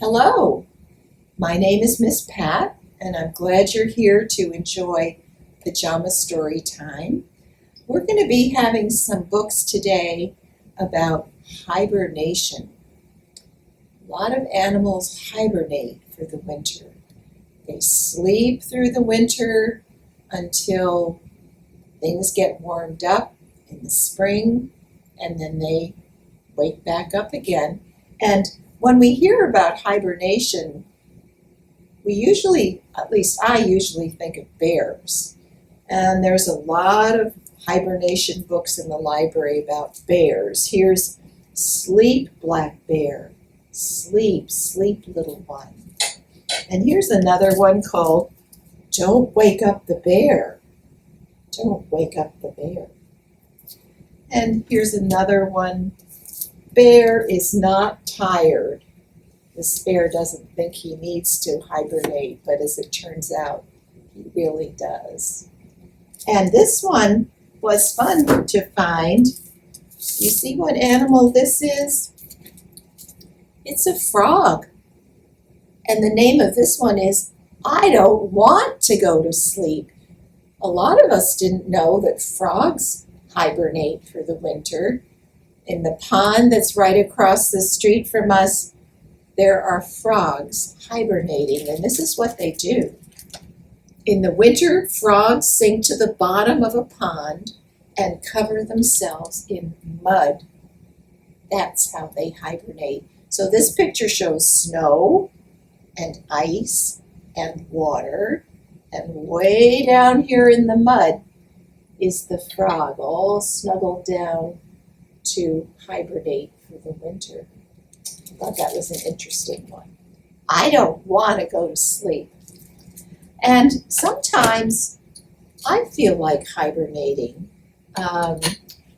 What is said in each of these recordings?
Hello, my name is Miss Pat, and I'm glad you're here to enjoy Pajama Story Time. We're going to be having some books today about hibernation. A lot of animals hibernate for the winter. They sleep through the winter until things get warmed up in the spring, and then they wake back up again. And when we hear about hibernation, we usually, at least I usually think of bears. And there's a lot of hibernation books in the library about bears. Here's Sleep, Black Bear. Sleep, sleep, little one. And here's another one called Don't Wake Up the Bear. Don't wake up the bear. And here's another one. Bear is not tired. This bear doesn't think he needs to hibernate, but as it turns out, he really does. And this one was fun to find. You see what animal this is? It's a frog. And the name of this one is I Don't Want to Go to Sleep. A lot of us didn't know that frogs hibernate for the winter. In the pond that's right across the street from us, there are frogs hibernating, and this is what they do. In the winter, frogs sink to the bottom of a pond and cover themselves in mud. That's how they hibernate. So this picture shows snow and ice and water, and way down here in the mud is the frog all snuggled down to hibernate for the winter. I thought that was an interesting one. I don't want to go to sleep. And sometimes I feel like hibernating.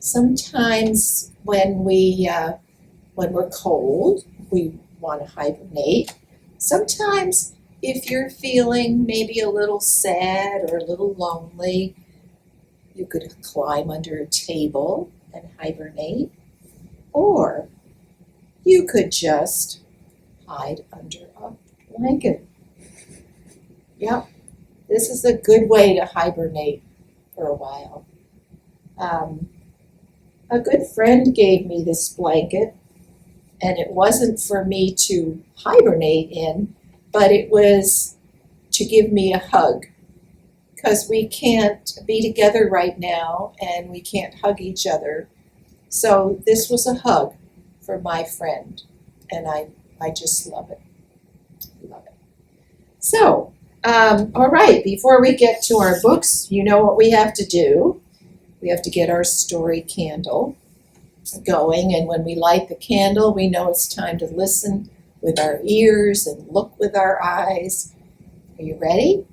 Sometimes when we're cold, we want to hibernate. Sometimes if you're feeling maybe a little sad or a little lonely, you could climb under a table and hibernate, or you could just hide under a blanket. Yep, this is a good way to hibernate for a while. A good friend gave me this blanket, and it wasn't for me to hibernate in, but it was to give me a hug, because we can't be together right now and we can't hug each other. So this was a hug for my friend, and I just love it. Love it. So, all right, before we get to our books, you know what we have to do. We have to get our story candle going, and when we light the candle, we know it's time to listen with our ears and look with our eyes. Are you ready?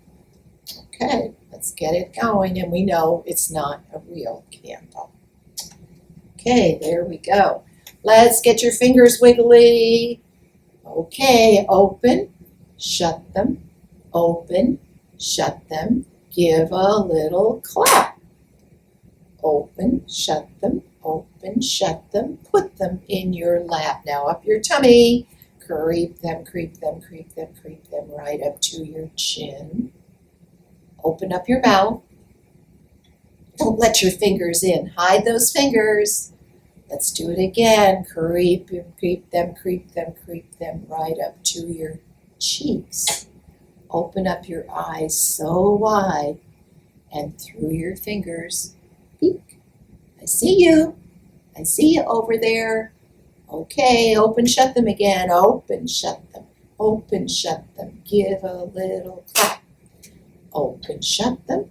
Okay, let's get it going, and we know it's not a real candle. Okay, there we go. Let's get your fingers wiggly. Okay, open, shut them, open, shut them, give a little clap. Open, shut them, put them in your lap. Now up your tummy, creep them, creep them, creep them, creep them right up to your chin. Open up your mouth. Don't let your fingers in. Hide those fingers. Let's do it again. Creep them, creep them, creep them, creep them right up to your cheeks. Open up your eyes so wide and through your fingers. Peek. I see you. I see you over there. Okay, open, shut them again. Open, shut them. Open, shut them. Give a little clap. Open, shut them,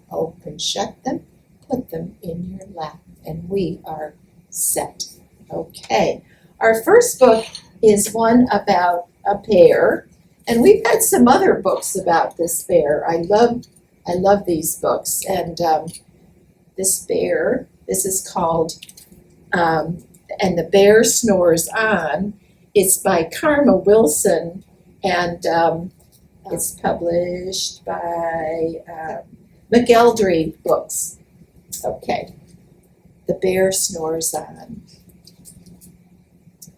put them in your lap, and we are set. Okay, our first book is one about a bear, and we've had some other books about this bear. I love these books, and this bear, this is called, And the Bear Snores On. It's by Karma Wilson, and it's published by McElderry Books. Okay, The Bear Snores On.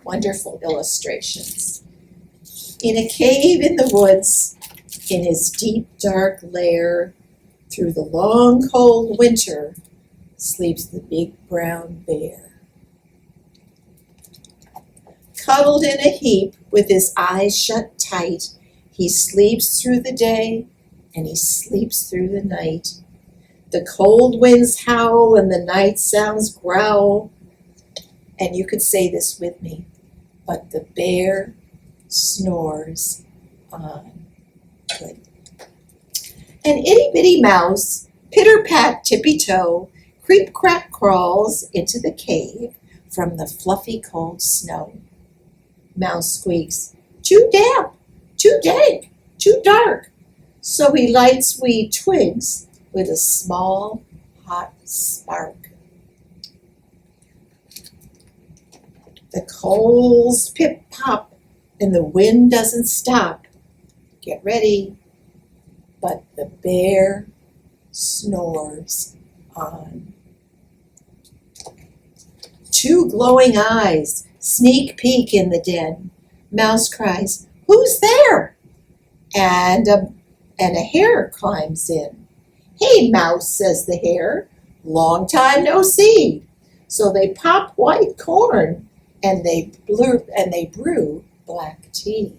Wonderful illustrations. In a cave in the woods, in his deep dark lair, through the long cold winter, sleeps the big brown bear. Cuddled in a heap with his eyes shut tight, he sleeps through the day and he sleeps through the night. The cold winds howl and the night sounds growl. And you could say this with me, but the bear snores on. Good. An itty-bitty mouse, pitter-pat, tippy-toe, creep-crap crawls into the cave from the fluffy cold snow. Mouse squeaks, too damp, too dank, too dark. So he lights wee twigs with a small, hot spark. The coals pip-pop and the wind doesn't stop. Get ready, but the bear snores on. Two glowing eyes sneak peek in the den. Mouse cries, who's there? And a hare climbs in. Hey, Mouse, says the hare, long time no see. So they pop white corn and they brew black tea.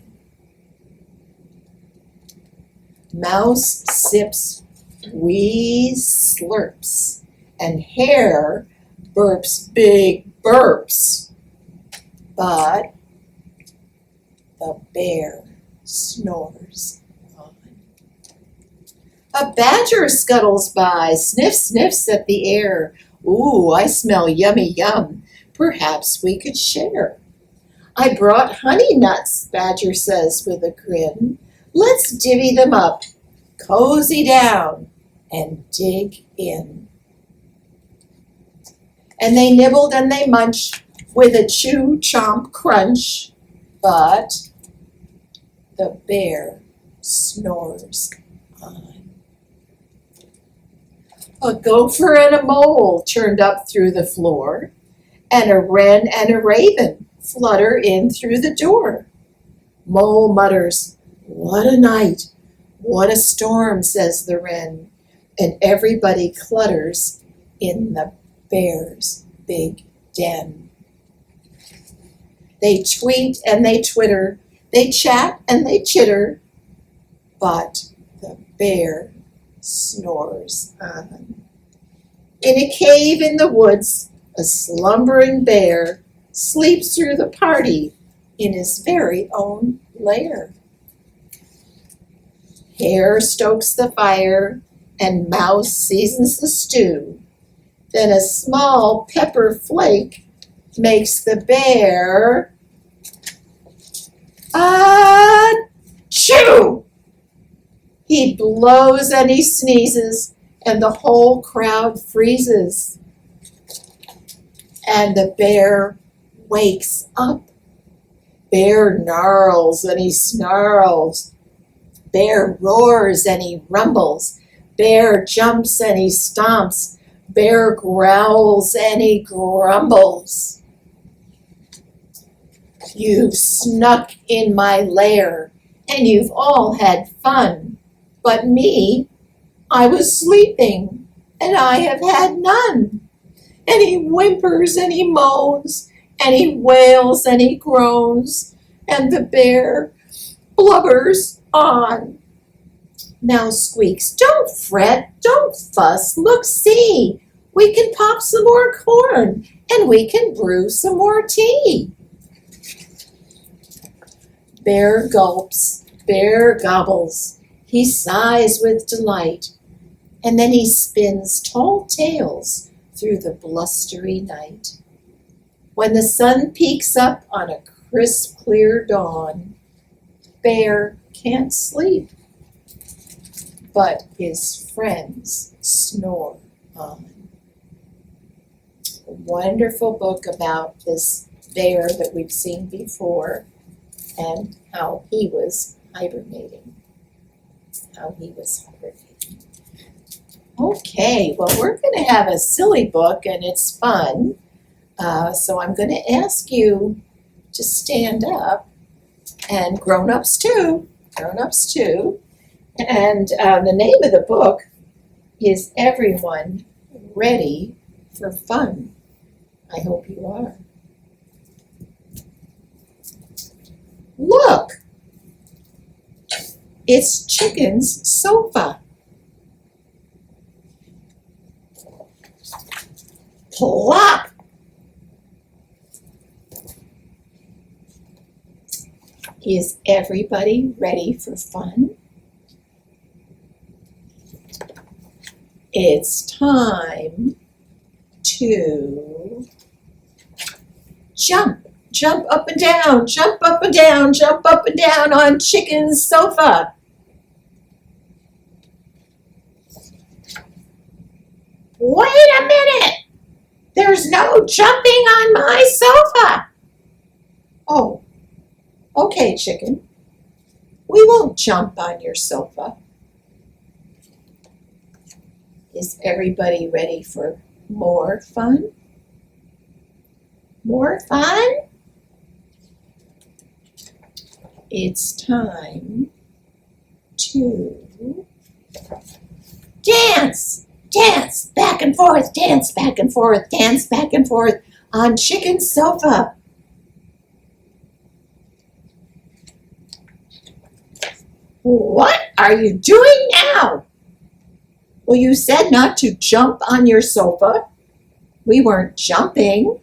Mouse sips wee slurps, and hare burps big burps. But the bear snores on. A badger scuttles by, sniffs at the air. Ooh, I smell yummy yum. Perhaps we could share. I brought honey nuts, Badger says with a grin. Let's divvy them up, cozy down, and dig in. And they nibbled and they munched with a chew, chomp, crunch, but the bear snores on. A gopher and a mole turned up through the floor, and a wren and a raven flutter in through the door. Mole mutters, what a night, what a storm, says the wren, and everybody clutters in the bear's big den. They tweet and they twitter, they chat and they chitter, but the bear snores on. In a cave in the woods, a slumbering bear sleeps through the party in his very own lair. Hare stokes the fire and Mouse seasons the stew. Then a small pepper flake makes the bear chew. He blows and he sneezes and the whole crowd freezes. And the bear wakes up. Bear gnarls and he snarls. Bear roars and he rumbles. Bear jumps and he stomps. Bear growls and he grumbles. You've snuck in my lair and you've all had fun. But me, I was sleeping and I have had none. And he whimpers and he moans, and he wails and he groans, and the bear blubbers on. Mouse squeaks, don't fret, don't fuss, look, see, we can pop some more corn, and we can brew some more tea. Bear gulps, bear gobbles, he sighs with delight, and then he spins tall tales through the blustery night. When the sun peeks up on a crisp, clear dawn, Bear can't sleep, but his friends snore on. A wonderful book about this bear that we've seen before and how he was hibernating. Okay, well, we're going to have a silly book, and it's fun. So I'm going to ask you to stand up, and grown-ups too. Grown-ups too. And the name of the book is Everyone Ready for Fun? I hope you are. Look! It's Chicken's sofa. Plop! Is everybody ready for fun? It's time to jump. Jump up and down, jump up and down, jump up and down on Chicken's sofa. Wait a minute! There's no jumping on my sofa. Oh, okay, Chicken. We won't jump on your sofa. Is everybody ready for more fun? More fun? It's time to dance! Dance back and forth, dance back and forth, dance back and forth on Chicken's sofa. What are you doing now? Well, you said not to jump on your sofa. We weren't jumping.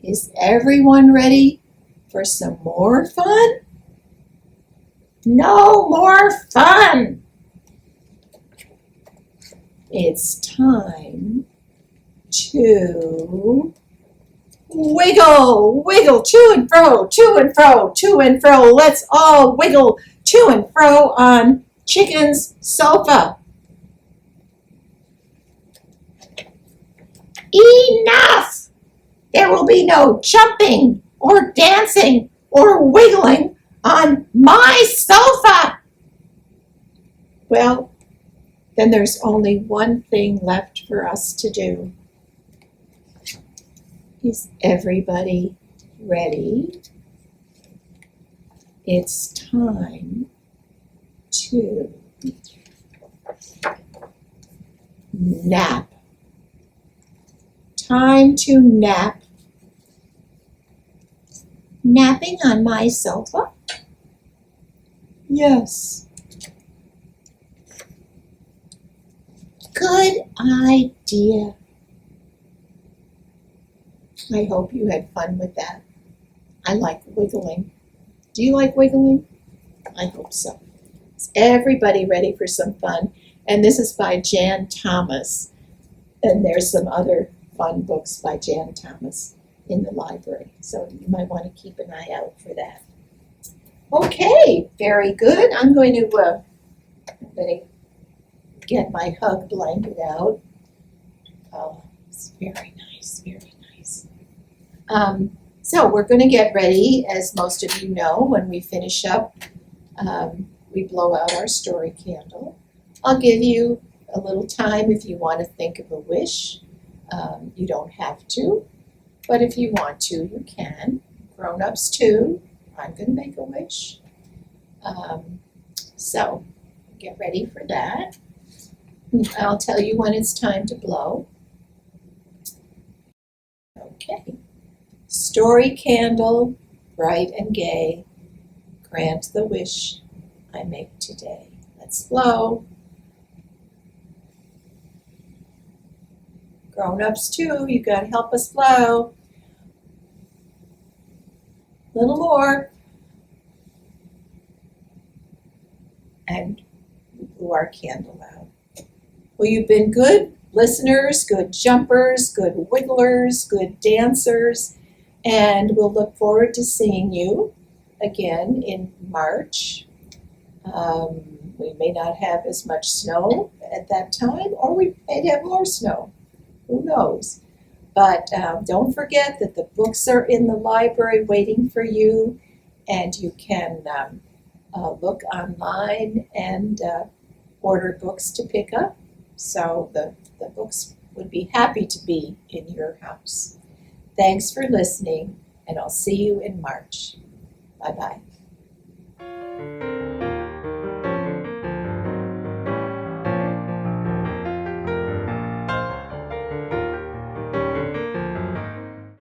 Is everyone ready for some more fun? No more fun. It's time to wiggle, wiggle, to and fro, to and fro, to and fro. Let's all wiggle to and fro on Chicken's sofa. Enough! There will be no jumping or dancing or wiggling on my sofa. Well, then there's only one thing left for us to do. Is everybody ready? It's time to nap. Time to nap. Napping on my sofa? Yes. Good idea. I hope you had fun with that. I like wiggling. Do you like wiggling? I hope so. Is everybody ready for some fun? And this is by Jan Thomas. And there's some other fun books by Jan Thomas in the library. So you might want to keep an eye out for that. Okay, very good. I'm going to get my hug blanket out. Oh, it's very nice, very nice. So we're going to get ready. As most of you know, when we finish up, we blow out our story candle. I'll give you a little time if you want to think of a wish. You don't have to, but if you want to, you can. Grown-ups too. I'm going to make a wish. So get ready for that. I'll tell you when it's time to blow. Okay. Story candle, bright and gay, grant the wish I make today. Let's blow. Grown-ups too, you gotta help us blow. A little more. And we blew our candle out. Well, you've been good listeners, good jumpers, good wigglers, good dancers, and we'll look forward to seeing you again in March. We may not have as much snow at that time, or we may have more snow. Who knows? But don't forget that the books are in the library waiting for you, and you can look online and order books to pick up. So the books would be happy to be in your house. Thanks for listening, and I'll see you in March. Bye-bye.